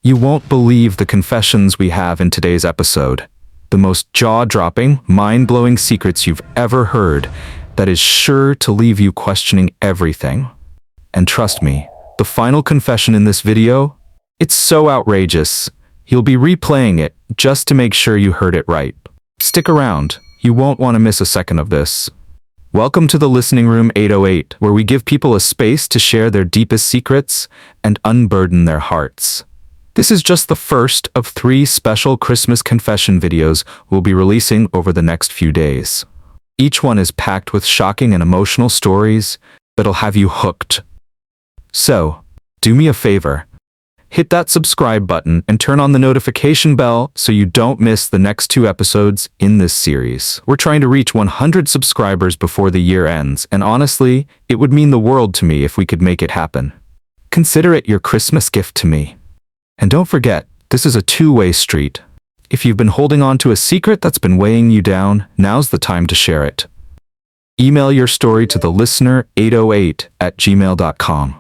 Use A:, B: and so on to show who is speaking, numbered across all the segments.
A: You won't believe the confessions we have in today's episode. The most jaw-dropping, mind-blowing secrets you've ever heard that is sure to leave you questioning everything. And trust me, the final confession in this video, it's so outrageous, you'll be replaying it just to make sure you heard it right. Stick around, you won't want to miss a second of this. Welcome to the Listening Room 808, where we give people a space to share their deepest secrets and unburden their hearts. This is just the first of 3 special Christmas confession videos we'll be releasing over the next few days. Each one is packed with shocking and emotional stories that'll have you hooked. So, do me a favor. Hit that subscribe button and turn on the notification bell so you don't miss the next 2 episodes in this series. We're trying to reach 100 subscribers before the year ends, and honestly, it would mean the world to me if we could make it happen. Consider it your Christmas gift to me. And don't forget, this is a 2-way street. If you've been holding on to a secret that's been weighing you down, now's the time to share it. Email your story to thelistener808@gmail.com.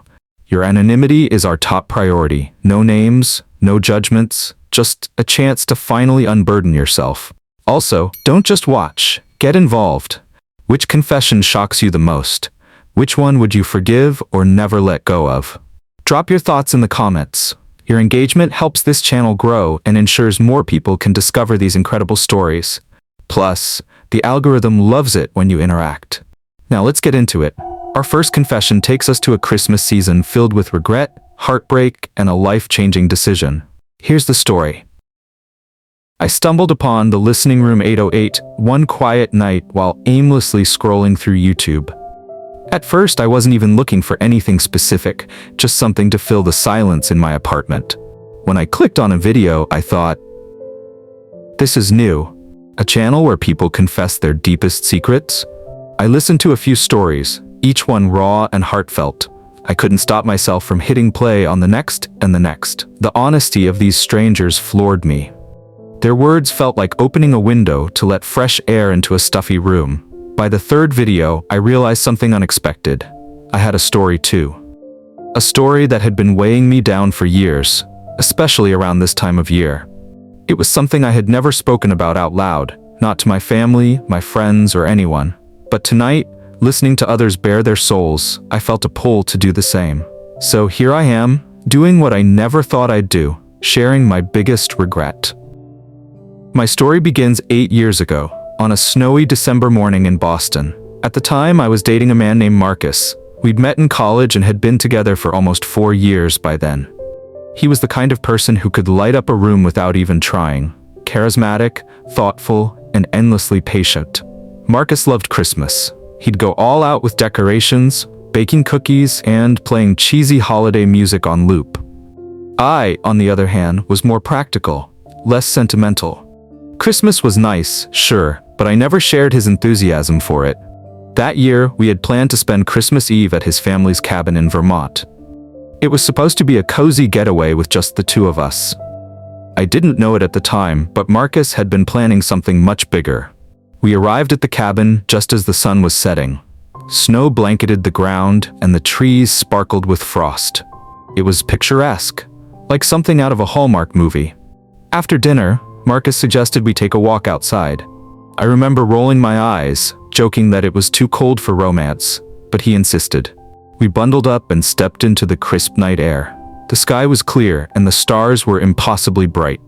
A: Your anonymity is our top priority. No names, no judgments, just a chance to finally unburden yourself. Also, don't just watch, get involved. Which confession shocks you the most? Which one would you forgive or never let go of? Drop your thoughts in the comments. Your engagement helps this channel grow and ensures more people can discover these incredible stories. Plus, the algorithm loves it when you interact. Now let's get into it. Our first confession takes us to a Christmas season filled with regret, heartbreak, and a life-changing decision. Here's the story. I stumbled upon the Listening Room 808 one quiet night while aimlessly scrolling through YouTube. At first, I wasn't even looking for anything specific, just something to fill the silence in my apartment. When I clicked on a video, I thought, this is new. A channel where people confess their deepest secrets? I listened to a few stories, each one raw and heartfelt. I couldn't stop myself from hitting play on the next and the next. The honesty of these strangers floored me. Their words felt like opening a window to let fresh air into a stuffy room. By the 3rd video, I realized something unexpected. I had a story too. A story that had been weighing me down for years, especially around this time of year. It was something I had never spoken about out loud, not to my family, my friends, or anyone. But tonight, listening to others bare their souls, I felt a pull to do the same. So here I am, doing what I never thought I'd do, sharing my biggest regret. My story begins 8 years ago, on a snowy December morning in Boston. At the time, I was dating a man named Marcus. We'd met in college and had been together for almost 4 years by then. He was the kind of person who could light up a room without even trying. Charismatic, thoughtful, and endlessly patient. Marcus loved Christmas. He'd go all out with decorations, baking cookies, and playing cheesy holiday music on loop. I, on the other hand, was more practical, less sentimental. Christmas was nice, sure, but I never shared his enthusiasm for it. That year, we had planned to spend Christmas Eve at his family's cabin in Vermont. It was supposed to be a cozy getaway with just the 2 of us. I didn't know it at the time, but Marcus had been planning something much bigger. We arrived at the cabin just as the sun was setting. Snow blanketed the ground, and the trees sparkled with frost. It was picturesque, like something out of a Hallmark movie. After dinner, Marcus suggested we take a walk outside. I remember rolling my eyes, joking that it was too cold for romance, but he insisted. We bundled up and stepped into the crisp night air. The sky was clear, and the stars were impossibly bright.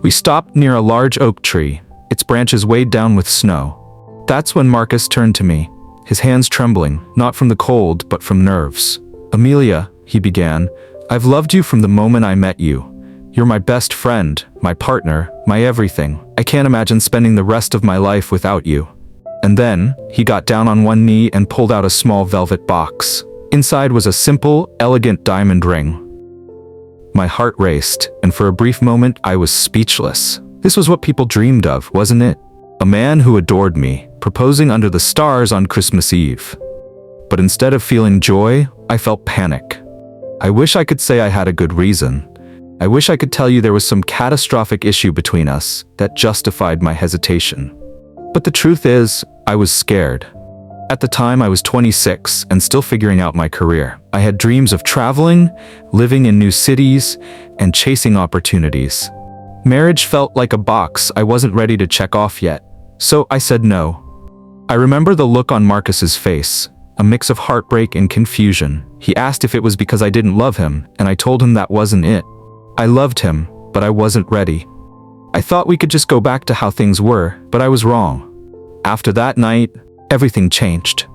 A: We stopped near a large oak tree, its branches weighed down with snow. That's when Marcus turned to me, his hands trembling, not from the cold, but from nerves. "Amelia," he began, "I've loved you from the moment I met you. You're my best friend, my partner, my everything. I can't imagine spending the rest of my life without you." And then, he got down on one knee and pulled out a small velvet box. Inside was a simple, elegant diamond ring. My heart raced, and for a brief moment, I was speechless. This was what people dreamed of, wasn't it? A man who adored me, proposing under the stars on Christmas Eve. But instead of feeling joy, I felt panic. I wish I could say I had a good reason. I wish I could tell you there was some catastrophic issue between us that justified my hesitation. But the truth is, I was scared. At the time, I was 26 and still figuring out my career. I had dreams of traveling, living in new cities, and chasing opportunities. Marriage felt like a box I wasn't ready to check off yet, so I said no. I remember the look on Marcus's face, a mix of heartbreak and confusion. He asked if it was because I didn't love him, and I told him that wasn't it. I loved him, but I wasn't ready. I thought we could just go back to how things were, but I was wrong. After that night, everything changed.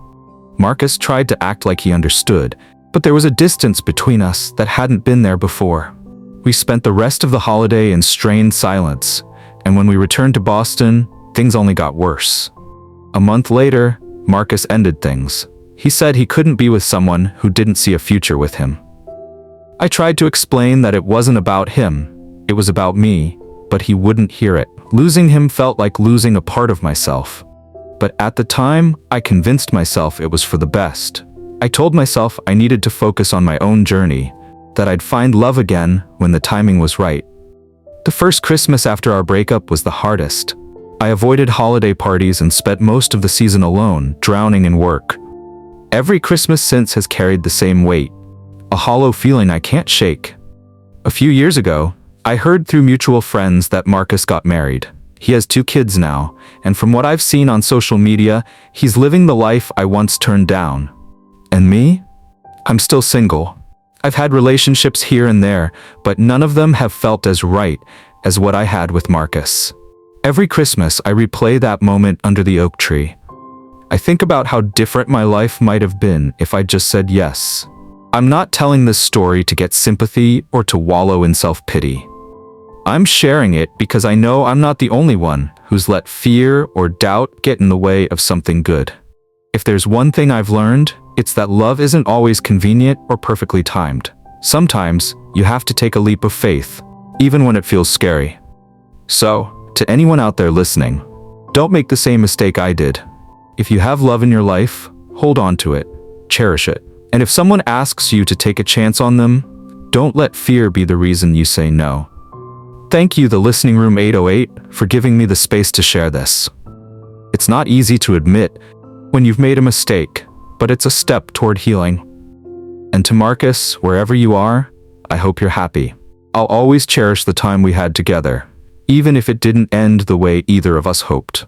A: Marcus tried to act like he understood, but there was a distance between us that hadn't been there before. We spent the rest of the holiday in strained silence, and when we returned to Boston, things only got worse. A month later, Marcus ended things. He said he couldn't be with someone who didn't see a future with him. I tried to explain that it wasn't about him, it was about me, but he wouldn't hear it. Losing him felt like losing a part of myself. But at the time, I convinced myself it was for the best. I told myself I needed to focus on my own journey, that I'd find love again when the timing was right. The first Christmas after our breakup was the hardest. I avoided holiday parties and spent most of the season alone, drowning in work. Every Christmas since has carried the same weight, a hollow feeling I can't shake. A few years ago, I heard through mutual friends that Marcus got married. He has 2 kids now, and from what I've seen on social media, he's living the life I once turned down. And me? I'm still single. I've had relationships here and there, but none of them have felt as right as what I had with Marcus. Every Christmas, I replay that moment under the oak tree. I think about how different my life might have been if I'd just said yes. I'm not telling this story to get sympathy or to wallow in self-pity. I'm sharing it because I know I'm not the only one who's let fear or doubt get in the way of something good. If there's one thing I've learned, it's that love isn't always convenient or perfectly timed. Sometimes, you have to take a leap of faith, even when it feels scary. So, to anyone out there listening, don't make the same mistake I did. If you have love in your life, hold on to it, cherish it. And if someone asks you to take a chance on them, don't let fear be the reason you say no. Thank you, the Listening Room 808, for giving me the space to share this. It's not easy to admit when you've made a mistake, but it's a step toward healing. And to Marcus, wherever you are, I hope you're happy. I'll always cherish the time we had together, even if it didn't end the way either of us hoped.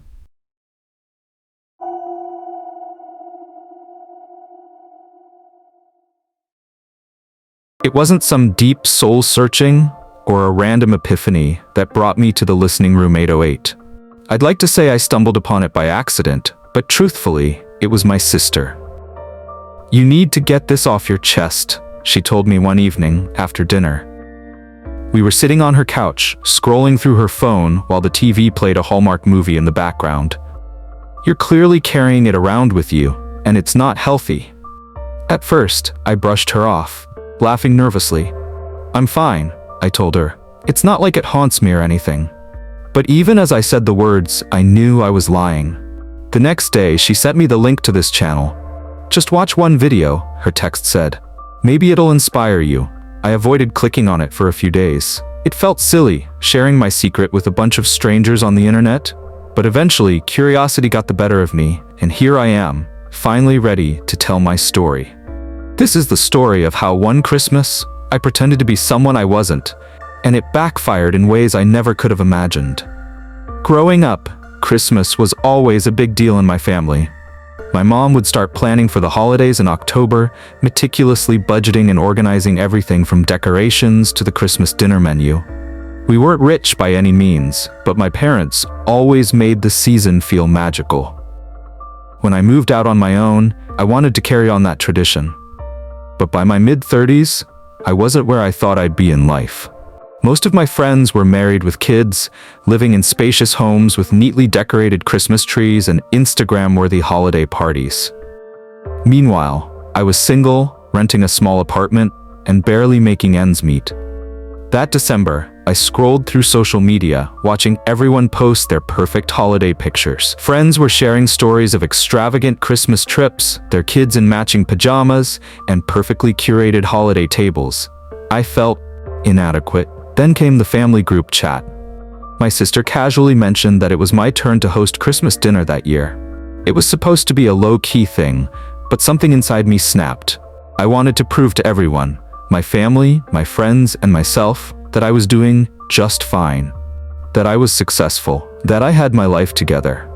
A: It wasn't some deep soul-searching or a random epiphany that brought me to the Listening Room 808. I'd like to say I stumbled upon it by accident, but truthfully, it was my sister. "You need to get this off your chest," she told me one evening after dinner. We were sitting on her couch, scrolling through her phone while the TV played a Hallmark movie in the background. "You're clearly carrying it around with you, and it's not healthy." At first, I brushed her off, laughing nervously. "I'm fine," I told her. "It's not like it haunts me or anything." But even as I said the words, I knew I was lying. The next day, she sent me the link to this channel. "Just watch one video," her text said. "Maybe it'll inspire you." I avoided clicking on it for a few days. It felt silly, sharing my secret with a bunch of strangers on the internet. But eventually, curiosity got the better of me, and here I am, finally ready to tell my story. This is the story of how one Christmas, I pretended to be someone I wasn't, and it backfired in ways I never could have imagined. Growing up, Christmas was always a big deal in my family. My mom would start planning for the holidays in October, meticulously budgeting and organizing everything from decorations to the Christmas dinner menu. We weren't rich by any means, but my parents always made the season feel magical. When I moved out on my own, I wanted to carry on that tradition. But by my mid-30s, I wasn't where I thought I'd be in life. Most of my friends were married with kids, living in spacious homes with neatly decorated Christmas trees and Instagram-worthy holiday parties. Meanwhile, I was single, renting a small apartment, and barely making ends meet. That December, I scrolled through social media, watching everyone post their perfect holiday pictures. Friends were sharing stories of extravagant Christmas trips, their kids in matching pajamas, and perfectly curated holiday tables. I felt inadequate. Then came the family group chat. My sister casually mentioned that it was my turn to host Christmas dinner that year. It was supposed to be a low-key thing, but something inside me snapped. I wanted to prove to everyone, my family, my friends, and myself, that I was doing just fine. That I was successful, that I had my life together.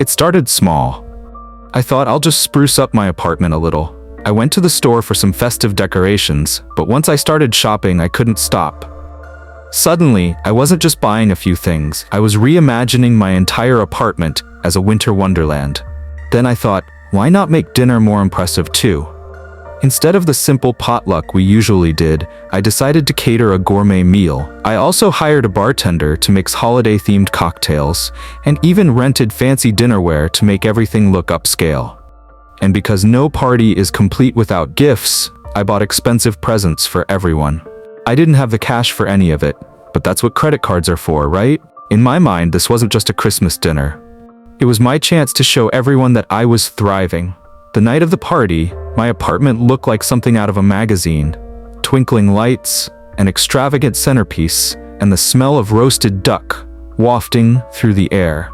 A: It started small. I thought I'll just spruce up my apartment a little. I went to the store for some festive decorations, but once I started shopping, I couldn't stop. Suddenly, I wasn't just buying a few things, I was reimagining my entire apartment as a winter wonderland. Then I thought, why not make dinner more impressive too? Instead of the simple potluck we usually did, I decided to cater a gourmet meal. I also hired a bartender to mix holiday-themed cocktails, and even rented fancy dinnerware to make everything look upscale. And because no party is complete without gifts, I bought expensive presents for everyone. I didn't have the cash for any of it, but that's what credit cards are for, right? In my mind, this wasn't just a Christmas dinner. It was my chance to show everyone that I was thriving. The night of the party, my apartment looked like something out of a magazine. Twinkling lights, an extravagant centerpiece, and the smell of roasted duck wafting through the air.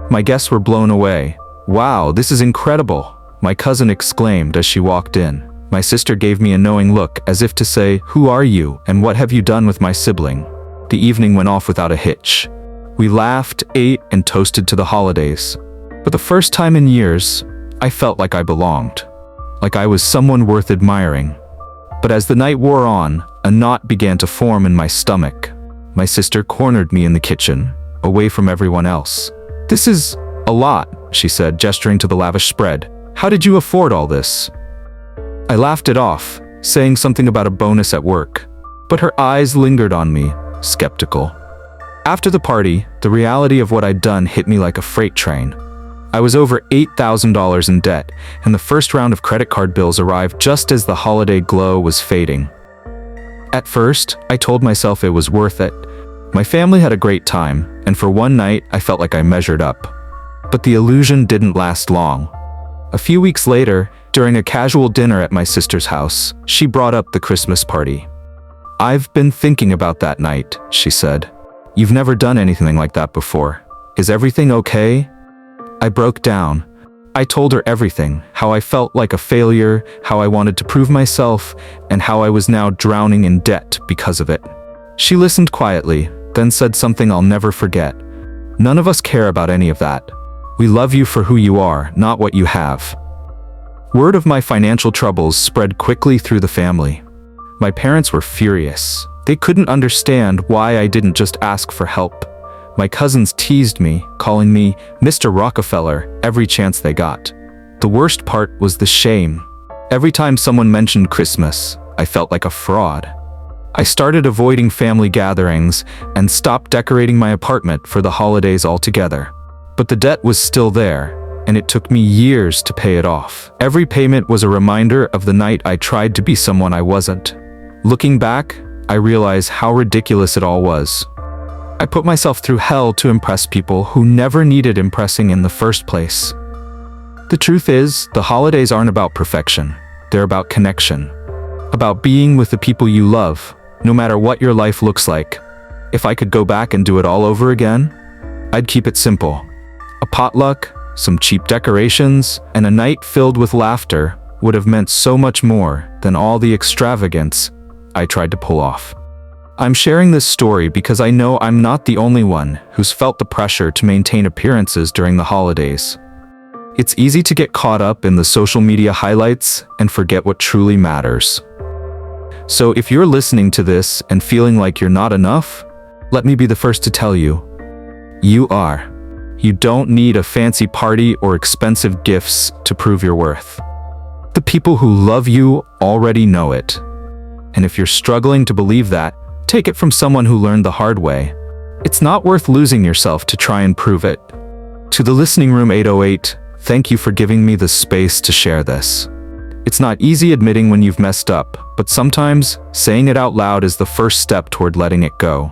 A: My guests were blown away. "Wow, this is incredible," my cousin exclaimed as she walked in. My sister gave me a knowing look as if to say, "Who are you and what have you done with my sibling?" The evening went off without a hitch. We laughed, ate, and toasted to the holidays. For the first time in years, I felt like I belonged. Like I was someone worth admiring. But as the night wore on, a knot began to form in my stomach. My sister cornered me in the kitchen, away from everyone else. "This is a lot," she said, gesturing to the lavish spread. "How did you afford all this?" I laughed it off, saying something about a bonus at work. But her eyes lingered on me, skeptical. After the party, the reality of what I'd done hit me like a freight train. I was over $8,000 in debt, and the first round of credit card bills arrived just as the holiday glow was fading. At first, I told myself it was worth it. My family had a great time, and for one night, I felt like I measured up. But the illusion didn't last long. A few weeks later, during a casual dinner at my sister's house, she brought up the Christmas party. "I've been thinking about that night," she said. "You've never done anything like that before. Is everything okay?" I broke down. I told her everything, how I felt like a failure, how I wanted to prove myself, and how I was now drowning in debt because of it. She listened quietly, then said something I'll never forget. "None of us care about any of that. We love you for who you are, not what you have." Word of my financial troubles spread quickly through the family. My parents were furious. They couldn't understand why I didn't just ask for help. My cousins teased me, calling me Mr. Rockefeller every chance they got. The worst part was the shame. Every time someone mentioned Christmas, I felt like a fraud. I started avoiding family gatherings and stopped decorating my apartment for the holidays altogether. But the debt was still there, and it took me years to pay it off. Every payment was a reminder of the night I tried to be someone I wasn't. Looking back, I realize how ridiculous it all was. I put myself through hell to impress people who never needed impressing in the first place. The truth is, the holidays aren't about perfection. They're about connection. About being with the people you love, no matter what your life looks like. If I could go back and do it all over again, I'd keep it simple. A potluck, some cheap decorations, and a night filled with laughter would have meant so much more than all the extravagance I tried to pull off. I'm sharing this story because I know I'm not the only one who's felt the pressure to maintain appearances during the holidays. It's easy to get caught up in the social media highlights and forget what truly matters. So if you're listening to this and feeling like you're not enough, let me be the first to tell you, you are. You don't need a fancy party or expensive gifts to prove your worth. The people who love you already know it. And if you're struggling to believe that, take it from someone who learned the hard way. It's not worth losing yourself to try and prove it. To the Listening Room 808, thank you for giving me the space to share this. It's not easy admitting when you've messed up, but sometimes saying it out loud is the first step toward letting it go.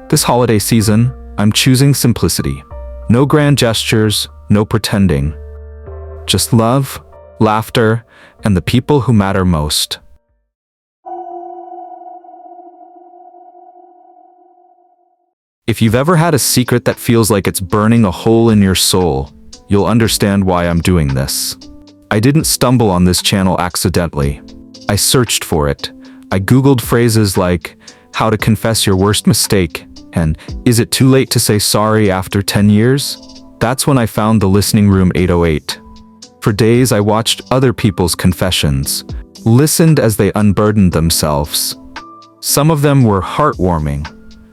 A: This holiday season, I'm choosing simplicity. No grand gestures, no pretending. Just love, laughter, and the people who matter most. If you've ever had a secret that feels like it's burning a hole in your soul, you'll understand why I'm doing this. I didn't stumble on this channel accidentally. I searched for it. I Googled phrases like, how to confess your worst mistake, and is it too late to say sorry after 10 years? That's when I found the Listening Room 808. For days I watched other people's confessions, listened as they unburdened themselves. Some of them were heartwarming,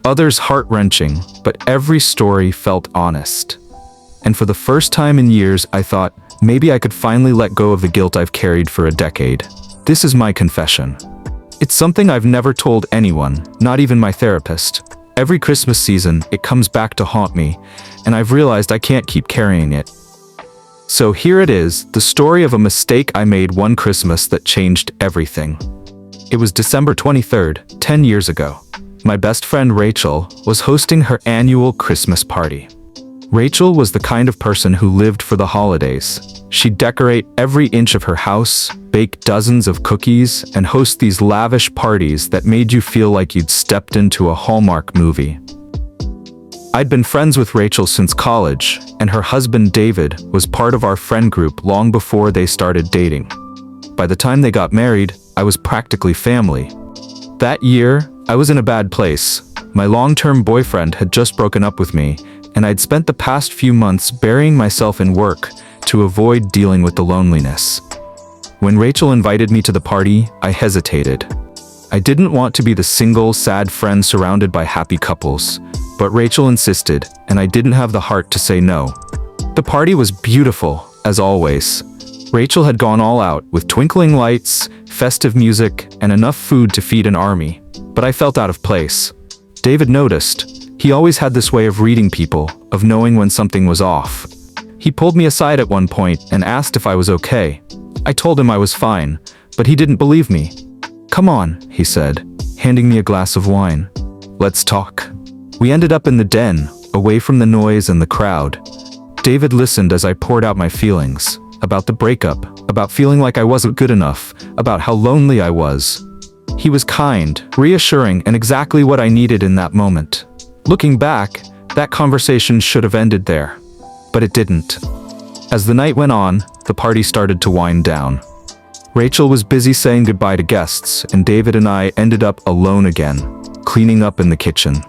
A: others heart-wrenching, but every story felt honest. And for the first time in years, I thought, maybe I could finally let go of the guilt I've carried for a decade. This is my confession. It's something I've never told anyone, not even my therapist. Every Christmas season, it comes back to haunt me, and I've realized I can't keep carrying it. So here it is, the story of a mistake I made one Christmas that changed everything. It was December 23rd, 10 years ago. My best friend Rachel was hosting her annual Christmas party. Rachel was the kind of person who lived for the holidays. She'd decorate every inch of her house, bake dozens of cookies, and host these lavish parties that made you feel like you'd stepped into a Hallmark movie. I'd been friends with Rachel since college, and her husband David was part of our friend group long before they started dating. By the time they got married, I was practically family. That year, I was in a bad place. My long-term boyfriend had just broken up with me, and I'd spent the past few months burying myself in work to avoid dealing with the loneliness. When Rachel invited me to the party, I hesitated. I didn't want to be the single, sad friend surrounded by happy couples, but Rachel insisted, and I didn't have the heart to say no. The party was beautiful, as always. Rachel had gone all out, with twinkling lights, festive music, and enough food to feed an army, but I felt out of place. David noticed. He always had this way of reading people, of knowing when something was off. He pulled me aside at one point and asked if I was okay. I told him I was fine, but he didn't believe me. "Come on," he said, handing me a glass of wine. "Let's talk." We ended up in the den, away from the noise and the crowd. David listened as I poured out my feelings, about the breakup, about feeling like I wasn't good enough, about how lonely I was. He was kind, reassuring, and exactly what I needed in that moment. Looking back, that conversation should have ended there, but it didn't. As the night went on, the party started to wind down. Rachel was busy saying goodbye to guests, and David and I ended up alone again, cleaning up in the kitchen.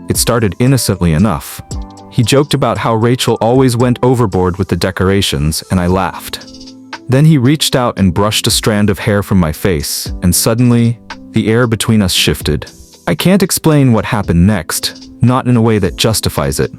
A: It started innocently enough. He joked about how Rachel always went overboard with the decorations, and I laughed. Then he reached out and brushed a strand of hair from my face, and suddenly, the air between us shifted. I can't explain what happened next, not in a way that justifies it.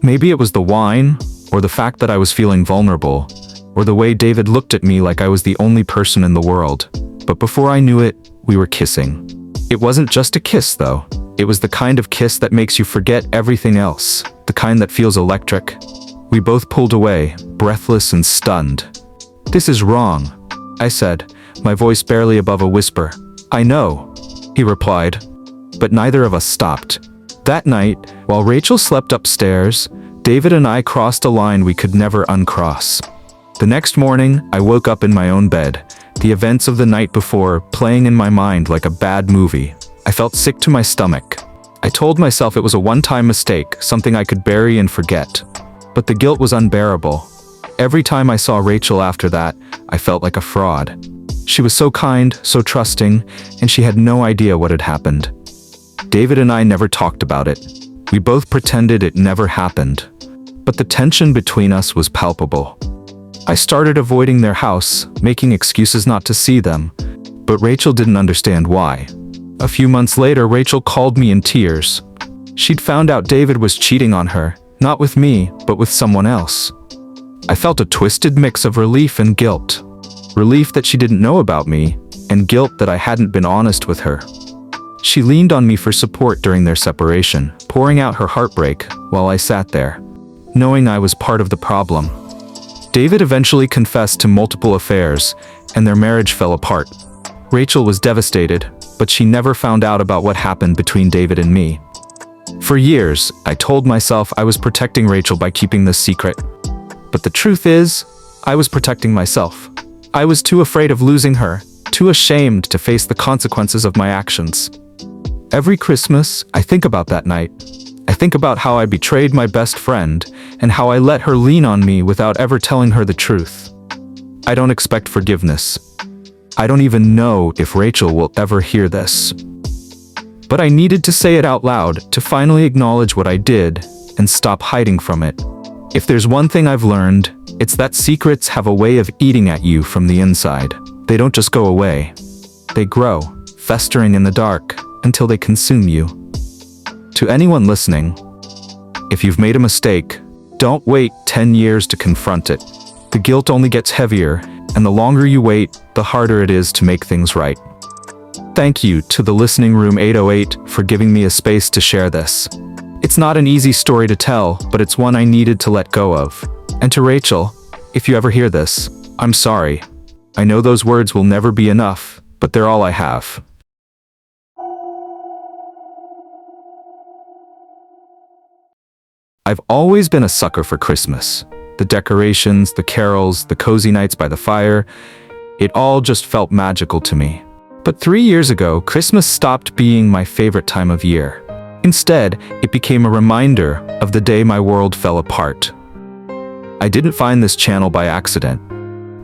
A: Maybe it was the wine, or the fact that I was feeling vulnerable, or the way David looked at me like I was the only person in the world. But before I knew it, we were kissing. It wasn't just a kiss, though. It was the kind of kiss that makes you forget everything else, the kind that feels electric. We both pulled away, breathless and stunned. "This is wrong," I said, my voice barely above a whisper. "I know," he replied. But neither of us stopped. That night, while Rachel slept upstairs, David and I crossed a line we could never uncross. The next morning, I woke up in my own bed, the events of the night before playing in my mind like a bad movie. I felt sick to my stomach. I told myself it was a one-time mistake, something I could bury and forget. But the guilt was unbearable. Every time I saw Rachel after that, I felt like a fraud. She was so kind, so trusting, and she had no idea what had happened. David and I never talked about it. We both pretended it never happened. But the tension between us was palpable. I started avoiding their house, making excuses not to see them, but Rachel didn't understand why. A few months later, Rachel called me in tears. She'd found out David was cheating on her, not with me, but with someone else. I felt a twisted mix of relief and guilt. Relief that she didn't know about me, and guilt that I hadn't been honest with her. She leaned on me for support during their separation, pouring out her heartbreak while I sat there, knowing I was part of the problem. David eventually confessed to multiple affairs, and their marriage fell apart. Rachel was devastated, but she never found out about what happened between David and me. For years, I told myself I was protecting Rachel by keeping this secret. But the truth is, I was protecting myself. I was too afraid of losing her, too ashamed to face the consequences of my actions. Every Christmas, I think about that night. I think about how I betrayed my best friend and how I let her lean on me without ever telling her the truth. I don't expect forgiveness. I don't even know if Rachel will ever hear this. But I needed to say it out loud to finally acknowledge what I did and stop hiding from it. If there's one thing I've learned, it's that secrets have a way of eating at you from the inside. They don't just go away. They grow, festering in the dark until they consume you. To anyone listening, if you've made a mistake, don't wait 10 years to confront it. The guilt only gets heavier, and the longer you wait, the harder it is to make things right. Thank you to the Listening Room 808 for giving me a space to share this. It's not an easy story to tell, but it's one I needed to let go of. And to Rachel, if you ever hear this, I'm sorry. I know those words will never be enough, but they're all I have. I've always been a sucker for Christmas. The decorations, the carols, the cozy nights by the fire, it all just felt magical to me. But 3 years ago, Christmas stopped being my favorite time of year. Instead, it became a reminder of the day my world fell apart. I didn't find this channel by accident.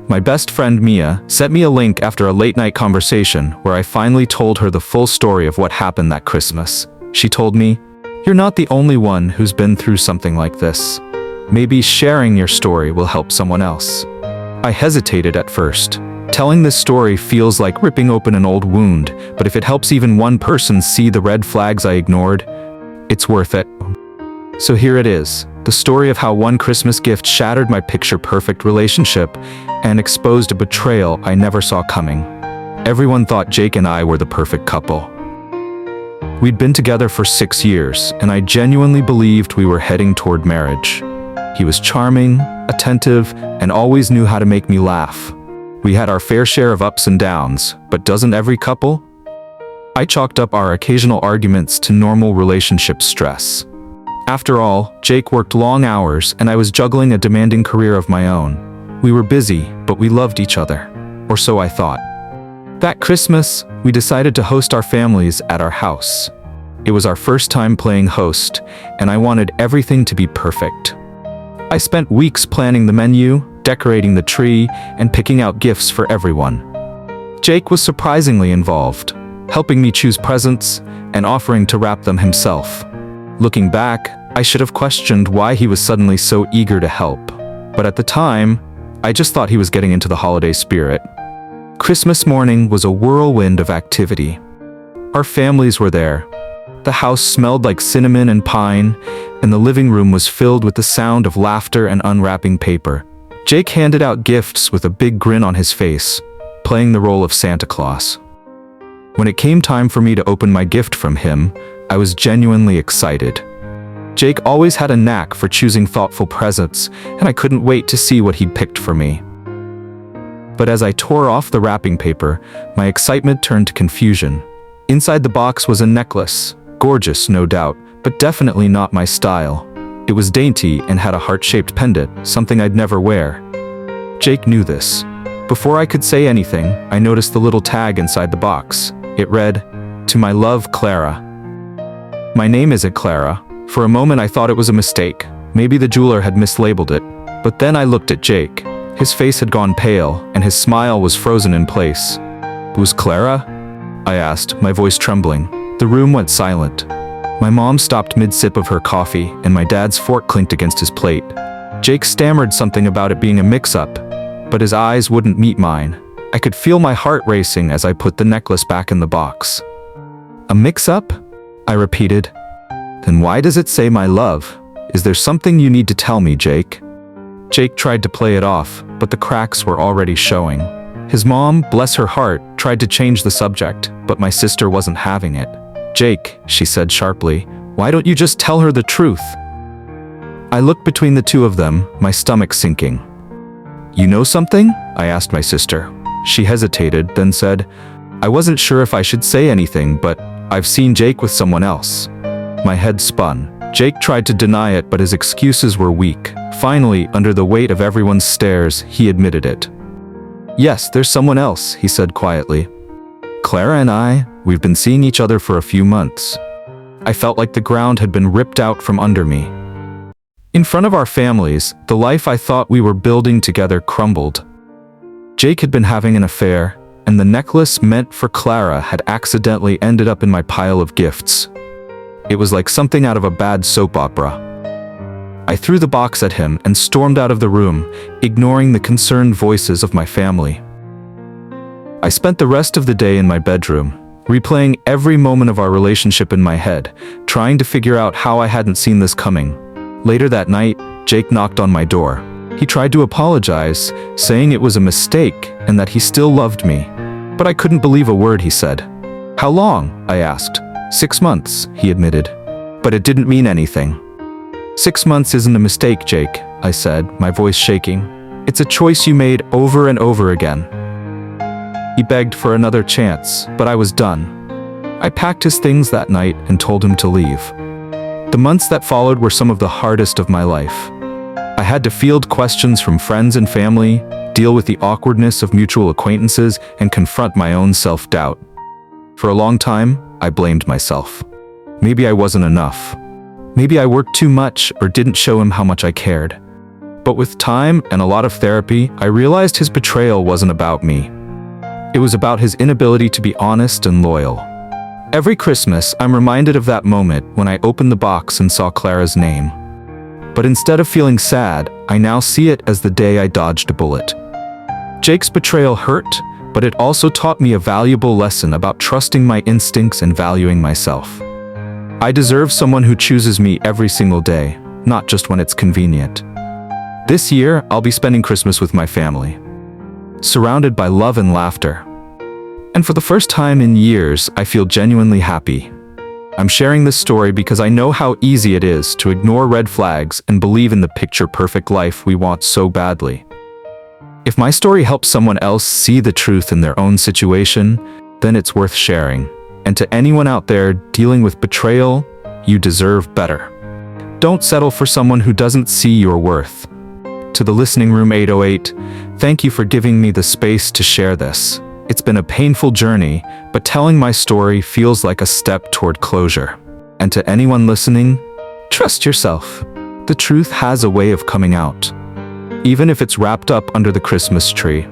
A: My best friend Mia sent me a link after a late-night conversation where I finally told her the full story of what happened that Christmas. She told me, "You're not the only one who's been through something like this. Maybe sharing your story will help someone else." I hesitated at first. Telling this story feels like ripping open an old wound, but if it helps even one person see the red flags I ignored, it's worth it. So here it is, the story of how one Christmas gift shattered my picture-perfect relationship and exposed a betrayal I never saw coming. Everyone thought Jake and I were the perfect couple. We'd been together for 6 years, and I genuinely believed we were heading toward marriage. He was charming, attentive, and always knew how to make me laugh. We had our fair share of ups and downs, but doesn't every couple? I chalked up our occasional arguments to normal relationship stress. After all, Jake worked long hours and I was juggling a demanding career of my own. We were busy, but we loved each other. Or so I thought. That Christmas, we decided to host our families at our house. It was our first time playing host, and I wanted everything to be perfect. I spent weeks planning the menu, decorating the tree, and picking out gifts for everyone. Jake was surprisingly involved, helping me choose presents and offering to wrap them himself. Looking back, I should have questioned why he was suddenly so eager to help. But at the time, I just thought he was getting into the holiday spirit. Christmas morning was a whirlwind of activity. Our families were there. The house smelled like cinnamon and pine, and the living room was filled with the sound of laughter and unwrapping paper. Jake handed out gifts with a big grin on his face, playing the role of Santa Claus. When it came time for me to open my gift from him, I was genuinely excited. Jake always had a knack for choosing thoughtful presents, and I couldn't wait to see what he'd picked for me. But as I tore off the wrapping paper, my excitement turned to confusion. Inside the box was a necklace, gorgeous no doubt, but definitely not my style. It was dainty and had a heart-shaped pendant, something I'd never wear. Jake knew this. Before I could say anything, I noticed the little tag inside the box. It read, "To my love, Clara." My name isn't Clara. For a moment I thought it was a mistake. Maybe the jeweler had mislabeled it. But then I looked at Jake. His face had gone pale, and his smile was frozen in place. "Who's Clara?" I asked, my voice trembling. The room went silent. My mom stopped mid-sip of her coffee, and my dad's fork clinked against his plate. Jake stammered something about it being a mix-up, but his eyes wouldn't meet mine. I could feel my heart racing as I put the necklace back in the box. "A mix-up?" I repeated. "Then why does it say my love? Is there something you need to tell me, Jake?" Jake tried to play it off, but the cracks were already showing. His mom, bless her heart, tried to change the subject, but my sister wasn't having it. "Jake," she said sharply, "why don't you just tell her the truth?" I looked between the two of them, my stomach sinking. "You know something?" I asked my sister. She hesitated, then said, "I wasn't sure if I should say anything, but I've seen Jake with someone else." My head spun. Jake tried to deny it, but his excuses were weak. Finally, under the weight of everyone's stares, he admitted it. "Yes, there's someone else," he said quietly. "Clara and we've been seeing each other for a few months." I felt like the ground had been ripped out from under me. In front of our families, the life I thought we were building together crumbled. Jake had been having an affair, and the necklace meant for Clara had accidentally ended up in my pile of gifts. It was like something out of a bad soap opera. I threw the box at him and stormed out of the room, ignoring the concerned voices of my family. I spent the rest of the day in my bedroom, replaying every moment of our relationship in my head, trying to figure out how I hadn't seen this coming. Later that night, Jake knocked on my door. He tried to apologize, saying it was a mistake and that he still loved me. But I couldn't believe a word he said. "How long?" I asked. 6 months, he admitted. But it didn't mean anything. 6 months isn't a mistake, Jake, I said, my voice shaking. It's a choice you made over and over again. He begged for another chance, but I was done. I packed his things that night and told him to leave. The months that followed were some of the hardest of my life. I had to field questions from friends and family, deal with the awkwardness of mutual acquaintances, and confront my own self-doubt. For a long time, I blamed myself. Maybe I wasn't enough. Maybe I worked too much or didn't show him how much I cared. But with time and a lot of therapy, I realized his betrayal wasn't about me. It was about his inability to be honest and loyal. Every Christmas, I'm reminded of that moment when I opened the box and saw Clara's name. But instead of feeling sad, I now see it as the day I dodged a bullet. Jake's betrayal hurt, but it also taught me a valuable lesson about trusting my instincts and valuing myself. I deserve someone who chooses me every single day, not just when it's convenient. This year, I'll be spending Christmas with my family, surrounded by love and laughter. And for the first time in years, I feel genuinely happy. I'm sharing this story because I know how easy it is to ignore red flags and believe in the picture-perfect life we want so badly. If my story helps someone else see the truth in their own situation, then it's worth sharing. And to anyone out there dealing with betrayal, you deserve better. Don't settle for someone who doesn't see your worth. To the Listening Room 808, thank you for giving me the space to share this. It's been a painful journey, but telling my story feels like a step toward closure. And to anyone listening, trust yourself. The truth has a way of coming out, even if it's wrapped up under the Christmas tree.